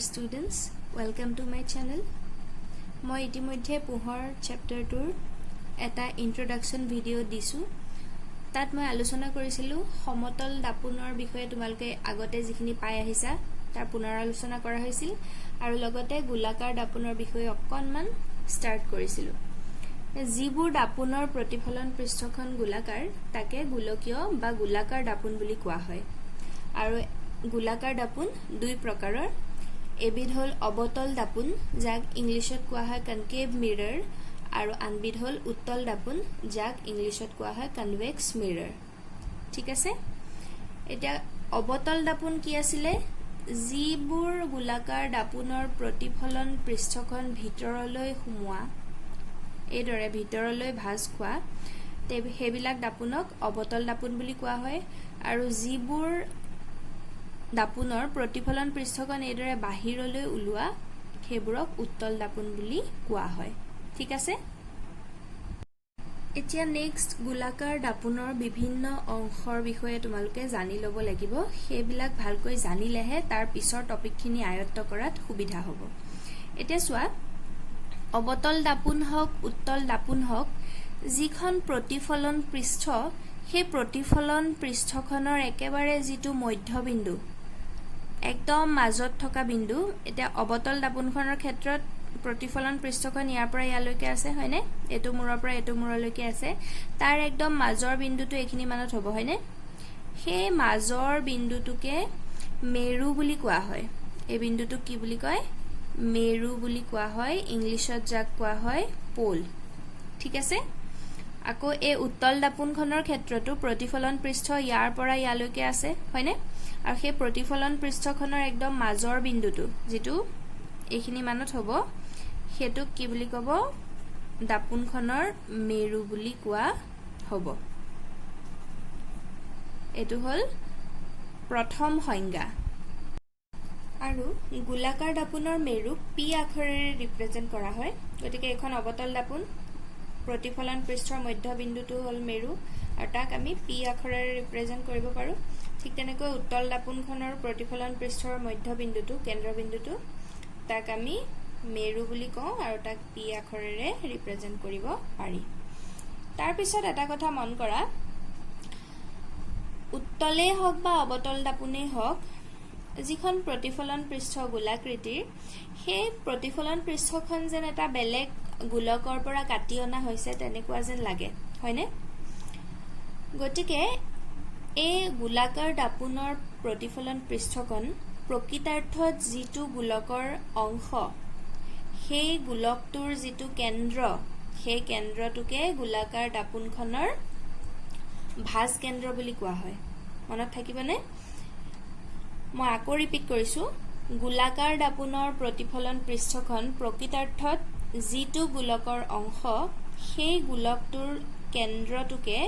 Dear students, welcome to my channel. মই ইতিমধ্যে পোহৰ চেপ্টাৰটোৰ এটা ইন্ট্ৰডাকশ্যন ভিডিঅ' দিছোঁ। তাত মই আলোচনা কৰিছিলোঁ সমতল দাপোনৰ বিষয়ে। তোমালোকে আগতে যিখিনি পাই আহিছা তাৰ পুনৰালোচনা কৰা হৈছিল আৰু লগতে গোলাকাৰ দাপোনৰ বিষয়ে অকণমান ষ্টাৰ্ট কৰিছিলোঁ। যিবোৰ দাপোনৰ প্ৰতিফলন পৃষ্ঠখন গোলাকাৰ তাকে গোলকীয় বা গোলাকাৰ দাপোন বুলি কোৱা হয়। আৰু গোলাকাৰ দাপোন দুই প্ৰকাৰৰ। এবিধ হ'ল অবতল দাপোন, যাক ইংলিছত কোৱা হয় কনকেভ মিৰৰ, আৰু আনবিধ হ'ল উত্তল দাপোন, যাক ইংলিছত কোৱা হয় কনভেক্স মিৰৰ। ঠিক আছে। এতিয়া অবতল দাপোন কি আছিলে? যিবোৰ গোলাকাৰ দাপোনৰ প্ৰতিফলন পৃষ্ঠখন ভিতৰলৈ সোমোৱা, এইদৰে ভিতৰলৈ ভাঁজ খোৱা, সেইবিলাক দাপোনক অবতল দাপোন বুলি কোৱা হয়। আৰু যিবোৰ দাপোনৰ প্ৰতিফলন পৃষ্ঠখন এইদৰে বাহিৰলৈ ওলোৱা, সেইবোৰক উত্তল দাপোন বুলি কোৱা হয়। ঠিক আছে। এতিয়া নেক্সট গোলাকাৰ দাপোনৰ বিভিন্ন অংশৰ বিষয়ে তোমালোকে জানি ল'ব লাগিব। সেইবিলাক ভালকৈ জানিলেহে তাৰ পিছৰ টপিকখিনি আয়ত্ত কৰাত সুবিধা হ'ব। এতিয়া চোৱা, অবতল দাপোন হওক উত্তল দাপোন হওক, যিখন প্ৰতিফলন পৃষ্ঠ, সেই প্ৰতিফলন পৃষ্ঠখনৰ একেবাৰে যিটো মধ্যবিন্দু, একদম মাজত থকা বিন্দু, এতিয়া অবতল দাপোনখনৰ ক্ষেত্ৰত প্ৰতিফলন পৃষ্ঠখন ইয়াৰ পৰা ইয়ালৈকে আছে, হয়নে? এইটো মূৰৰ পৰা এইটো মূৰলৈকে আছে। তাৰ একদম মাজৰ বিন্দুটো এইখিনি মানত হ'ব, হয়নে? সেই মাজৰ বিন্দুটোকে মেৰু বুলি কোৱা হয়। এই বিন্দুটোক কি বুলি কয়? মেৰু বুলি কোৱা হয়। ইংলিছত যাক কোৱা হয় পল। ঠিক আছে। আকৌ এই উত্তল দাপোনখনৰ ক্ষেত্ৰতো প্ৰতিফলন পৃষ্ঠ ইয়াৰ পৰা ইয়ালৈকে আছে, হয়নে? আৰু সেই প্ৰতিফলন পৃষ্ঠখনৰ একদম মাজৰ বিন্দুটো, যিটো এইখিনি মানত হ'ব, সেইটোক কি বুলি ক'ব? দাপোনখনৰ মেৰু বুলি কোৱা হ'ব। এইটো হ'ল প্ৰথম সংজ্ঞা। আৰু গোলাকাৰ দাপোনৰ মেৰুক পি আখৰেৰে ৰিপ্ৰেজেণ্ট কৰা হয়। গতিকে এইখন অবতল দাপোন, প্ৰতিফলন পৃষ্ঠৰ মধ্যবিন্দুটো হ'ল মেৰু, আৰু তাক আমি পি আখৰেৰে ৰিপ্ৰেজেণ্ট কৰিব পাৰোঁ। ঠিক তেনেকৈ উত্তল দাপোনখনৰ প্ৰতিফলন পৃষ্ঠৰ মধ্যবিন্দুটো, কেন্দ্ৰবিন্দুটো, তাক আমি মেৰু বুলি কওঁ আৰু তাক পি আখৰেৰে ৰিপ্ৰেজেণ্ট কৰিব পাৰি। তাৰপিছত এটা কথা মন কৰা, উত্তলেই হওক বা অবতল দাপোনেই হওক, যিখন প্ৰতিফলন পৃষ্ঠ গোলাকৃতিৰ, সেই প্ৰতিফলন পৃষ্ঠখন যেন এটা বেলেগ গোলকৰ পৰা কাটি অনা হৈছে তেনেকুৱা যেন লাগে, হয়নে? গতিকে এই গোলাকাৰ দাপোনৰ প্ৰতিফলন পৃষ্ঠখন প্ৰকৃতাৰ্থত যিটো গোলকৰ অংশ, সেই গোলকটোৰ যিটো কেন্দ্ৰ, সেই কেন্দ্ৰটোকে গোলাকাৰ দাপোনখনৰ ভাঁজ কেন্দ্ৰ বুলি কোৱা হয়। মনত থাকিবনে? মই আকৌ ৰিপিট কৰিছোঁ, গোলাকাৰ দাপোনৰ প্ৰতিফলন পৃষ্ঠখন প্ৰকৃতাৰ্থত যিটো গোলকৰ অংশ, সেই গোলকটোৰ কেন্দ্ৰটোকে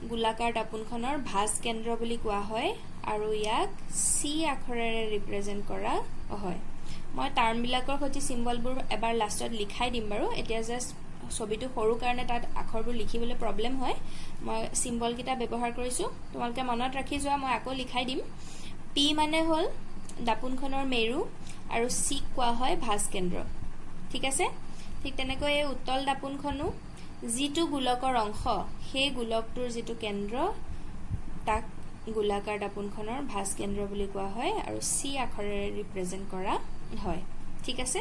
গোলাকাৰ দাপোনখনৰ ভাঁজ কেন্দ্ৰ বুলি কোৱা হয় আৰু ইয়াক চি আখৰেৰে ৰিপ্ৰেজেণ্ট কৰা হয়। মই টাৰ্মবিলাকৰ সৈতে চিম্বলবোৰ এবাৰ লাষ্টত লিখাই দিম বাৰু। এতিয়া জাষ্ট ছবিটো সৰু কাৰণে তাত আখৰবোৰ লিখিবলৈ প্ৰব্লেম হয়, মই চিম্বলকেইটা ব্যৱহাৰ কৰিছোঁ। তোমালোকে মনত ৰাখি যোৱা, মই আকৌ লিখাই দিম। পি মানে হ'ল দাপোনখনৰ মেৰু আৰু চিক কোৱা হয় ভাঁজ কেন্দ্ৰ। ঠিক আছে। ঠিক তেনেকৈ এই উত্তল দাপোনখনো যিটো গোলকৰ অংশ, সেই গোলকটোৰ যিটো কেন্দ্ৰ, তাক গোলাকাৰ দাপোনখনৰ ভাঁজ কেন্দ্ৰ বুলি কোৱা হয় আৰু চি আখৰেৰে ৰিপ্ৰেজেণ্ট কৰা হয়। ঠিক আছে।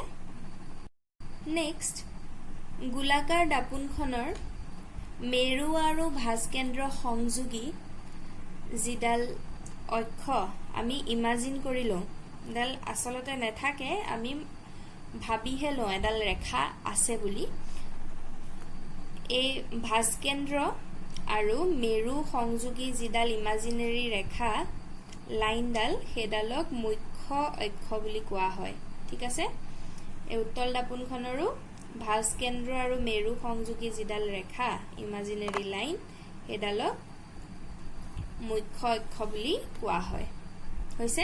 নেক্সট, গোলাকাৰ দাপোনখনৰ মেৰু আৰু ভাঁজ কেন্দ্ৰ সংযোগী যিডাল অক্ষ আমি ইমাজিন কৰি লওঁ, এডাল আচলতে নাথাকে, আমি ভাবিহে লওঁ এডাল ৰেখা আছে বুলি। এই ভাঁজ কেন্দ্ৰ আৰু মেৰু সংযোগী যিডাল ইমাজিনেৰী ৰেখা, লাইনডাল, সেইডালক মুখ্য অক্ষ বুলি কোৱা হয়। ঠিক আছে। এই উত্তল দাপোনখনৰো ভাঁজ কেন্দ্ৰ আৰু মেৰু সংযোগী যিডাল ৰেখা, ইমাজিনেৰী লাইন, সেইডালক মুখ্য অক্ষ বুলি কোৱা হয়। হৈছে?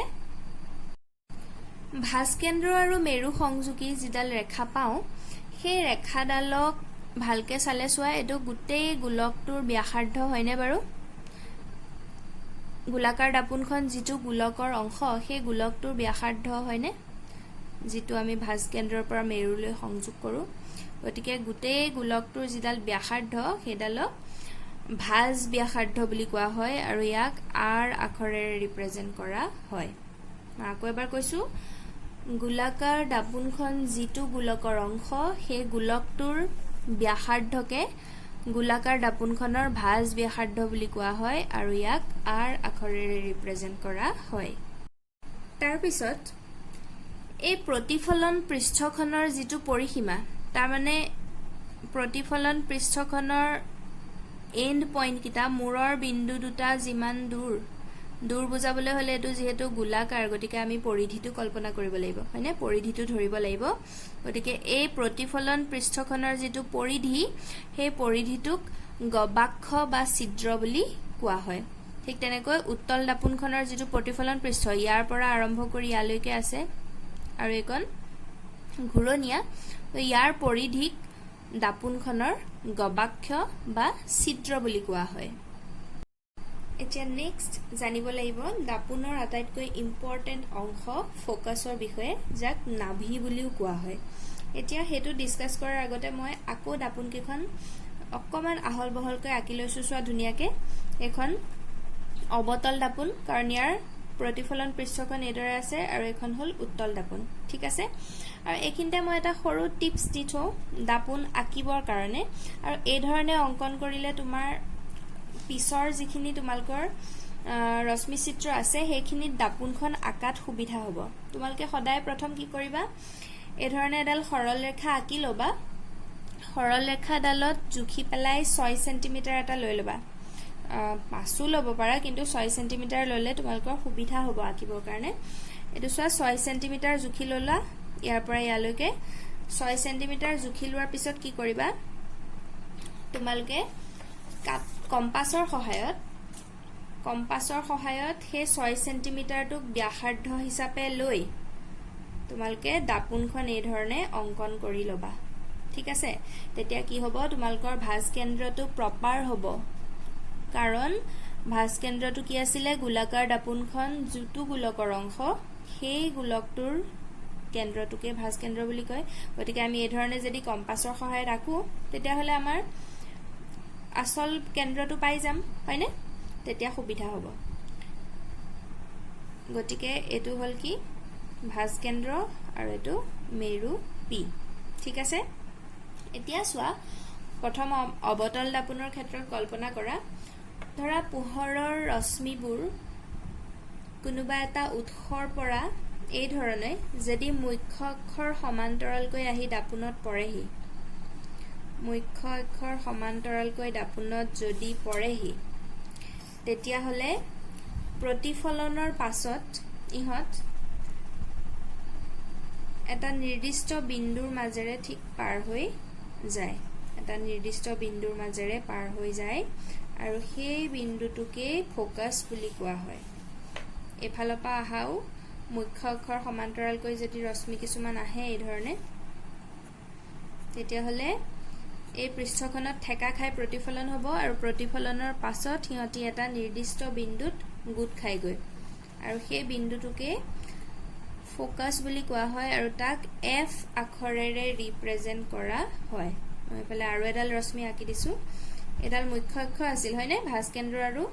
ভাঁজ কেন্দ্ৰ আৰু মেৰু সংযোগী যিডাল ৰেখা পাওঁ, সেই ৰেখাডালক ভালকে চালে চোৱা, এইটো গোটেই গোলকটোৰ ব্যাসাৰ্ধ, হয়নে বাৰু? গোলাকাৰ দাপোনখন যিটো গোলকৰ অংশ, সেই গোলকটোৰ ব্যাসাৰ্ধ, হয়নে? যিটো আমি ভাঁজ কেন্দ্ৰৰ পৰা মেৰুলৈ সংযোগ কৰোঁ গতিকে গোটেই গোলকটোৰ যিডাল ব্যাসাৰ্ধ সেইডালক ভাঁজ ব্যাসাৰ্ধ বুলি কোৱা হয় আৰু ইয়াক R আখৰেৰে ৰিপ্ৰেজেণ্ট কৰা হয় আকৌ এবাৰ কৈছোঁ গোলাকাৰ দাপোনখন যিটো গোলকৰ অংশ সেই গোলকটোৰ ব্যাসাৰ্ধকে গোলাকাৰ দাপোনখনৰ ভাঁজ ব্যাসাৰ্ধ বুলি কোৱা হয় আৰু ইয়াক R আখৰেৰে ৰিপ্ৰেজেণ্ট কৰা হয় তাৰ পিছত এই প্ৰতিফলন পৃষ্ঠখনৰ যিটো পৰিসীমা তাৰ মানে প্ৰতিফলন পৃষ্ঠখনৰ এণ্ড পইণ্ট কিটা মূৰৰ বিন্দু দুটা যিমান দূৰ বুজাবলৈ হলে এটো যেহেতু গোলাকাৰ গতিকে আমি পৰিধিটো কল্পনা কৰিব লাগিব হয়নে পৰিধিটো ধৰিব লাগিব গতিকে এই প্ৰতিফলন পৃষ্ঠখনৰ যিটো পৰিধি সেই পৰিধিটোক গবাক্ষ বা ছিদ্ৰ বুলি কোৱা হয় ঠিক তেনেকৈ উত্তল দাপোনখনৰ যিটো প্ৰতিফলন পৃষ্ঠ ইয়াৰ পৰা আৰম্ভ কৰি ইয়ালৈকে আছে আৰু এখন ঘূৰণীয়া ইয়াৰ পৰিধিক দাপোনখনৰ গবাক্ষ বা ছিদ্ৰ বুলি কোৱা হয় এতিয়া নেক্সট জানিব লাগিব দাপোনৰ আটাইতকৈ ইম্পৰ্টেন্ট অংশ ফোকাছৰ বিষয়ে যাক নাভি বুলিও কোৱা হয় এতিয়া হেতু ডিসকাস কৰাৰ আগতে মই আকৌ দাপোন কেখন অকমান আহল বহলকৈ আঁকি লৈছো চোৱা ধুনিয়াকে এখন অবতল দাপোন কাৰণ ইয়াৰ প্ৰতিফলন পৃষ্ঠখন এদৰে আছে আৰু এখন হল উত্তল দাপোন ঠিক আছে আৰু এইখিনতে মই এটা সৰু টিপস দিছো দাপোন আঁকিবৰ কাৰণে আৰু এই ধৰণে অঙ্কন কৰিলে তোমাৰ পিছৰ যিখিনি তোমালকৰ ৰশ্মি চিত্ৰ আছে সেইখিনিত দাপোনখন আকাত সুবিধা হ'ব তোমালকে সদায় প্ৰথম কি কৰিবা এই ধৰণে এডাল সৰল ৰেখা আঁকি লবা সৰল ৰেখাডালত জুখি পেলাই 6 সেন্টিমিটাৰ এটা লৈ লবা পাঁচু লব পাৰা কিন্তু 6 সেন্টিমিটাৰ ললে তোমালকৰ সুবিধা হ'ব আঁকিবৰ কাৰণে এটো চোৱা 6 সেন্টিমিটাৰ জুখি ললা ইয়াৰ পৰা ইয়ালৈকে 6 সেন্টিমিটাৰ জুখি লোৱাৰ পিছত কি কৰিবা তোমালকে কম্পাছৰ সহায়ত সেই 6 সেন্টিমিটাৰটোক ব্যাসাৰ্ধ হিচাপে লৈ তোমালকে দাপোনখন এই ধৰণে অঙ্কন কৰি লবা ঠিক আছে তেতিয়া কি হ'ব তোমালকৰ ভাঁজ কেন্দ্ৰটো প্ৰপাৰ হ'ব কাৰণ ভাঁজ কেন্দ্ৰটো কি আছিল গোলাকাৰ দাপোনখন যুটু গোলকৰ অংশ সেই গোলকটোৰ কেন্দ্ৰটোকে ভাঁজ কেন্দ্ৰ বুলি কয় গতিকে আমি এই ধৰণে যদি কম্পাছৰ সহায়ত আঁকো তেতিয়া হলে আমাৰ আসল কেন্দ্ৰটো পাই যাম হয়নে তেতিয়া সুবিধা হ'ব গতিকে এটো হল কি ভাঁজ কেন্দ্ৰ আৰু এটো মেৰু পি ঠিক আছে এতিয়া চোৱা প্ৰথম অবতল দাপোনৰ ক্ষেত্ৰত কল্পনা কৰা ধৰা পোহৰৰ ৰশ্মিবোৰ কোনোবা এটা উৎসৰ পৰা এই ধৰণে যদি মুখ্য অক্ষৰ সমান্তৰালকৈ আহি দাপোনত পৰেহি মুখ্য অক্ষৰ সমান্তৰালকৈ দাপোনত যদি পৰেহি তেতিয়া হলে প্ৰতিফলনৰ পাছত ইহত এটা নিৰ্দিষ্ট বিন্দুৰ মাজেৰে ঠিক পাৰ হৈ যায় এটা নিৰ্দিষ্ট বিন্দুৰ মাজেৰে পাৰ হৈ যায় আৰু সেই বিন্দুটোকে ফোকাস বুলি কোৱা হয় এফালপা আহাও মুখ্য অক্ষৰ সমান্তৰালকৈ যদি ৰশ্মি কিছুমান আহে এই ধৰণে তেতিয়া হলে এই পৃষ্ঠখনত ঠেকা খাই প্ৰতিফলন হ'ব আৰু প্ৰতিফলনৰ পাছত হিয়তি এটা নিৰ্দিষ্ট বিন্দুত গুট খাই গৈ আৰু সেই বিন্দুটোকে ফোকাস বুলি কোৱা হয় আৰু তাক F আখৰেৰে ৰিপ্ৰেজেন্ট কৰা হয় মই এফালে আৰু এডাল ৰশ্মি আঁকি দিছো এডাল মুখ্য অক্ষ আছিল হয়নে ভাঁজ কেন্দ্ৰ আৰু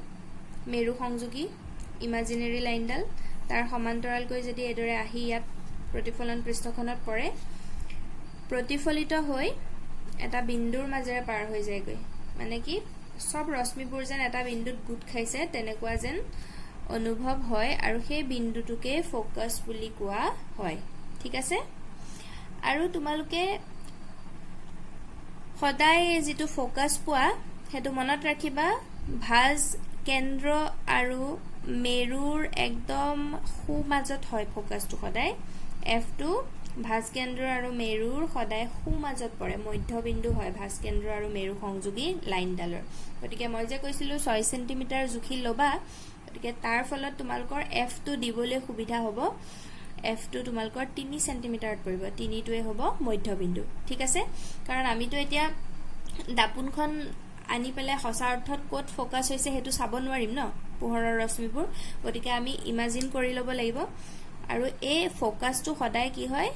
মেৰু সংযোগী ইমাজিনাৰী লাইনডাল তাৰ সমান্তৰালকৈ যদি এদৰে আহি ইয়াত প্ৰতিফলন পৃষ্ঠখনত পৰে প্ৰতিফলিত হৈ এটা বিন্দুৰ মাজেৰে পাৰ হৈ যায়গৈ মানে কি সব ৰশ্মিবোৰ যেন এটা বিন্দুত গুট খাইছে তেনেকুৱা যেন অনুভৱ হয় আৰু সেই বিন্দুটোকে ফোকাস বুলি কোৱা হয় ঠিক আছে আৰু তোমালোকে সদায় যেটো ফোকাস পোৱা হেতু মনত ৰাখিবা ভাঁজ কেন্দ্ৰ আৰু মেৰুৰ একদম সু মাজত হয় ফোকাসটো সদায় F2 ভাঁজ কেন্দ্ৰ আৰু মেৰুৰ সদায় সু মাজত পৰে মধ্যবিন্দু হয় ভাঁজ কেন্দ্ৰ আৰু মেৰু সংযোগী লাইনডালৰ গতিকে মই যে কৈছিলো 6 সেন্টিমিটাৰ জুখি লবা গতিকে তাৰ ফলত তোমালকৰ F2 দিবলৈ সুবিধা হ'ব F2 তোমালকৰ 3 সেন্টিমিটাৰত পৰিব 3 টোৱে হ'ব মধ্যবিন্দু ঠিক আছে কাৰণ আমিতো এতিয়া দাপোনখন আনি পেলে হসা অৰ্থত কোট ফোকাস হৈছে হেতু চাব নোৱাৰিম ন পোহৰৰ ৰশ্মিবোৰ গতিকে আমি ইমাজিন কৰি লব লাগিব আৰু এই ফোকাসটো সদায় কি হয়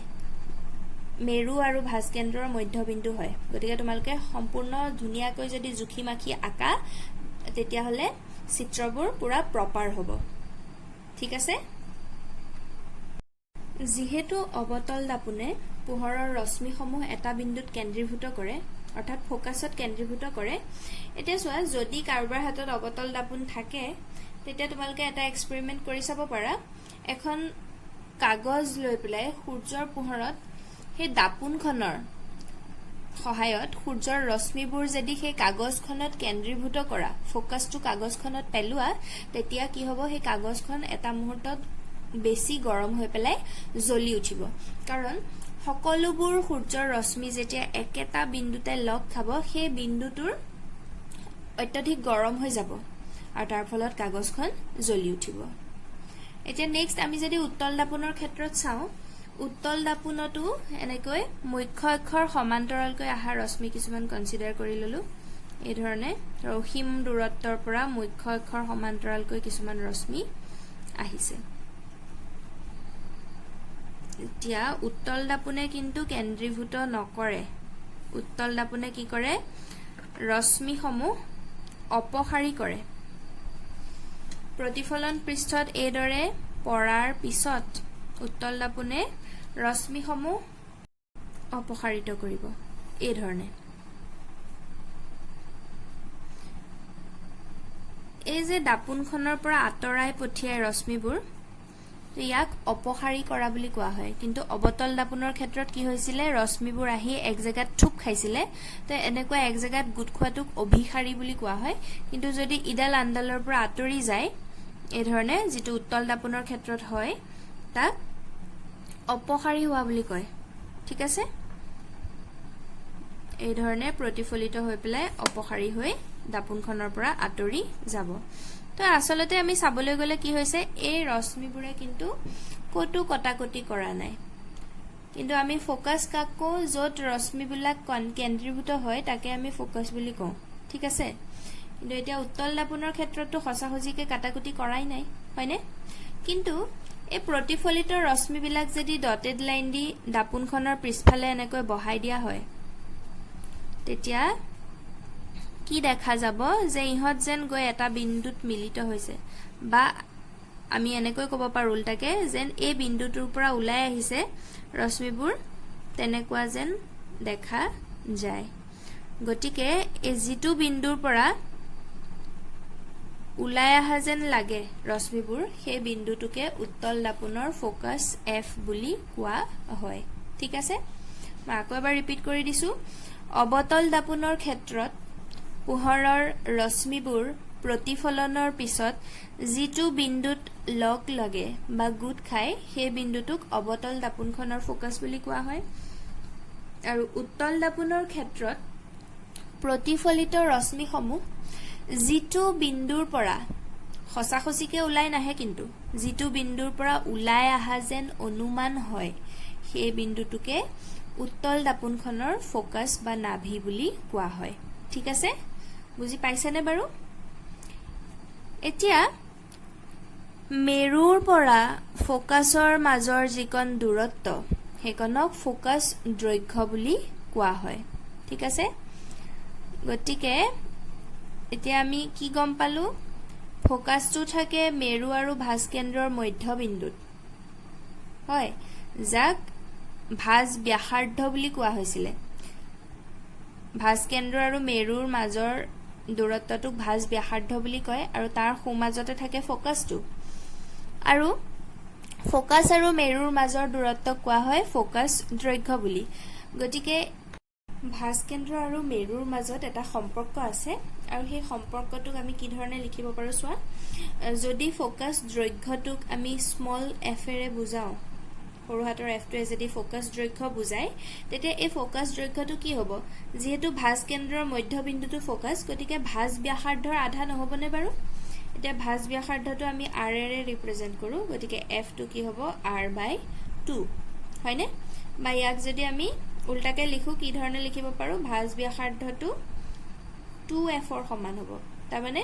মেৰু আৰু ভাস্কেন্দ্ৰৰ মধ্যবিন্দু হয় গতিকে তোমালোকে সম্পূৰ্ণ ধুনিয়াকৈ যদি জুখি মাখি আকা তেতিয়া হলে চিত্ৰবোৰ পুৰা প্ৰপাৰ হ'ব ঠিক আছে যিহেতু অবতল দাপোনে পোহৰৰ ৰশ্মিসমূহ এটা বিন্দুত কেন্দ্ৰীভূত কৰে অৰ্থাৎ ফোকাছত কেন্দ্ৰীভূত কৰে এতিয়া চোৱা যদি কাৰোবাৰ হাতত অবতল দাপোন থাকে তেতিয়া তোমালোকে এটা এক্সপেৰিমেন্ট কৰি চাব পাৰা এখন কাগজ লৈ পেলাই সূৰ্যৰ পোহৰত সেই দাপোনখনৰ সহায়ত সূৰ্যৰ ৰশ্মিবোৰ যদি সেই কাগজখনত কেন্দ্ৰীভূত কৰা ফোকাসটো কাগজখনত পেলোৱা তেতিয়া কি হ'ব সেই কাগজখন এটা মুহূৰ্তত বেছি গৰম হৈ পেলাই জ্বলি উঠিব কাৰণ সকলোবোৰ সূৰ্যৰ ৰশ্মি যেতিয়া একেটা বিন্দুতে লগ খাব সেই বিন্দুটোৰ অত্যধিক গৰম হৈ যাব আৰু তাৰ ফলত কাগজখন জ্বলি উঠিব এতিয়া নেক্সট আমি যদি উত্তল দাপোনৰ ক্ষেত্ৰত চাওঁ উত্তল দাপোনটো এনেকৈ মুখ্য অক্ষৰ সমান্তৰালকৈ আহা ৰশ্মি কিছুমান কনসিডাৰ কৰি ললো এই ধৰণে ৰহিম দূৰত্বৰ পৰা মুখ্য অক্ষৰ সমান্তৰালকৈ কিছুমান ৰশ্মি আহিছে এতিয়া উত্তল দাপোনে কিন্তু কেন্দ্ৰীভূত নকৰে উত্তল দাপোনে কি কৰে ৰশ্মিসমূহ অপসাৰী কৰে প্ৰতিফলন পৃষ্ঠত এইদৰে পৰাৰ পিছত উত্তল দাপোনে ৰশ্মিসমূহ অপসাৰিত কৰিব এই ধৰণে এই যে দাপোনখনৰ পৰা আঁতৰাই পঠিয়াই ৰশ্মিবোৰ ইয়াক অপসাৰী কৰা বুলি কোৱা হয় কিন্তু অবতল দাপোনৰ ক্ষেত্ৰত কি হৈছিলে ৰশ্মিবোৰ আহি এক জায়গাত থুপ খাইছিলে তে এনেকুৱা এক জায়গাত গুট খোৱাটোক অভিসাৰী বুলি কোৱা হয় কিন্তু যদি ইডাল আন্দালৰ পৰা আঁতৰি যায় এই ধৰণে যেটো উত্তল দাপোনৰ ক্ষেত্ৰত হয় তাক অপসাৰী হোৱা বুলি কয় ঠিক আছে এই ধৰণে প্ৰতিফলিত হৈ পেলাই অপসাৰী হৈ দাপোনখনৰ পৰা আঁতৰি যাব তো আসলতে আমি চাবলৈ গলে কি হৈছে এই ৰশ্মিবোৰে কিন্তু কটো কটাকটি কৰা নাই কিন্তু আমি ফোকাস কাকো যত ৰশ্মিবিলাক কেন্দ্ৰীভূত হয় তাকে আমি ফোকাস বুলি কওঁ ঠিক আছে কিন্তু এতিয়া উত্তল দাপোনৰ ক্ষেত্ৰতো হসাহজিকে কাটাকুটি কৰাই নাই হয়নে কিন্তু এই প্ৰতিফলিত ৰশ্মিবিলাক যদি ডটেড লাইন দি দাপোনখনৰ পিছফালে এনেকৈ বহাই দিয়া হয় তেতিয়া কি দেখা যাব যে ইহত যেন গৈ এটা বিন্দুত মিলিত হৈছে বা আমি এনেকৈ ক'ব পাৰো উল্টাকে যেন এই বিন্দুটোৰ পৰা ওলাই আহিছে ৰশ্মিবোৰ তেনেকুৱা যেন দেখা যায় গতিকে এই যিটো বিন্দুৰ পৰা ওলাই আহা যেন লাগে ৰশ্মিবোৰ সেই বিন্দুটোকে উত্তল দাপোনৰ ফোকাস এফ বুলি কোৱা হয় ঠিক আছে মই আকৌ এবাৰ ৰিপিট কৰি দিছো অবতল দাপোনৰ ক্ষেত্ৰত পোহৰৰ ৰশ্মিবোৰ প্ৰতিফলনৰ পিছত যিটো বিন্দুত লগ লাগে বা গুট খায় সেই বিন্দুটোক অবতল দাপোনখনৰ ফোকাস বুলি কোৱা হয় আৰু উত্তল দাপোনৰ ক্ষেত্ৰত প্ৰতিফলিত ৰশ্মিসমূহ যিটো বিন্দুৰ পৰা হসাহসিকে ওলাই নাহে কিন্তু যিটো বিন্দুৰ পৰা ওলাই আহা যেন অনুমান হয় সেই বিন্দুটোকে উত্তল দাপোনখনৰ ফোকাস বা নাভি বুলি কোৱা হয় ঠিক আছে বুজি পাইছেনে বাৰু এতিয়া মেৰুৰ পৰা ফোকাসৰ মাজৰ যিকণ দূৰত্ব হেকনক ফোকাস দৈৰ্ঘ্য বুলি কোৱা হয় ঠিক আছে গতিকে এতিয়া আমি কি গম পালো ফোকাসটো থাকে মেৰু আৰু ভাস্কেন্দ্ৰৰ মধ্যবিন্দুত হয় যাক ভাজ ব্যাসাৰ্ধ বুলি কোৱা হৈছিল ভাস্কেন্দ্ৰ আৰু মেৰুৰ মাজৰ দূৰত্বটোক ভাজ ব্যাসাৰ্ধ বুলি কয় আৰু তাৰ সোমাজতে থাকে ফোকাসটো আৰু ফোকাস আৰু মেৰুৰ মাজৰ দূৰত্বক কোৱা হয় ফোকাস দৈৰ্ঘ্য বুলি গতিকে ভাস্কেন্দ্ৰ আৰু মেৰুৰ মাজত এটা সম্পৰ্ক আছে আৰু সেই সম্পৰ্কটোক আমি কি ধৰণে লিখিব পাৰো চোৱা যদি ফোকাস দৈৰ্ঘ্যটোক আমি স্মল এফ এৰে বুজাও সৰু হাতৰ এফটোৱে যদি ফোকাস দৈৰ্ঘ্য বুজায় তেতিয়া এই ফোকাস দৈৰ্ঘ্যটো কি হ'ব যেহেতু ভাস্কেন্দ্ৰৰ মধ্যবিন্দুটো ফোকাস গতিকে ভাজ ব্যাসাৰ্ধৰ আধা নহবনে বাৰু এতিয়া ভাজ ব্যাসাৰ্ধটো আমি r এৰে ৰিপ্ৰেজেন্ট কৰো গতিকে f টো কি হ'ব r/2 হয়নে বা ইয়াক যদি আমি উল্টাকে লিখো কি ধৰণে লিখিব পাৰো ভাজ ব্যাসাৰ্ধটো 2f ৰ সমান হ'ব তাৰ মানে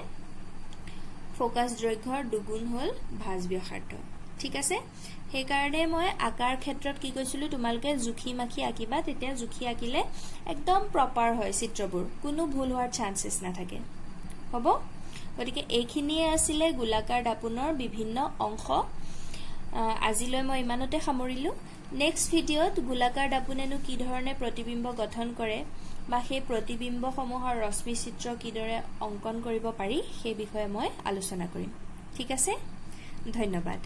ফোকাস দৈৰ্ঘ্যৰ দুগুণ হল ভাজ ব্যাসাৰ্ধ ঠিক আছে সেইকাৰণে মই আকাৰ ক্ষেত্ৰত কি কৈছিলোঁ তোমালোকে জুখি মাখি আঁকিবা তেতিয়া জুখি আঁকিলে একদম প্ৰপাৰ হয় চিত্ৰবোৰ কোনো ভুল হোৱাৰ চান্সেছ নাথাকে হ'ব গতিকে এইখিনিয়ে আছিলে গোলাকাৰ দাপোনৰ বিভিন্ন অংশ আজিলৈ মই ইমানতে সামৰিলোঁ নেক্সট ভিডিঅ'ত গোলাকাৰ দাপোনেনো কি ধৰণে প্ৰতিবিম্ব গঠন কৰে বা সেই প্ৰতিবিম্বসমূহৰ ৰশ্মি চিত্ৰ কিদৰে অংকন কৰিব পাৰি সেই বিষয়ে মই আলোচনা কৰিম ঠিক আছে ধন্যবাদ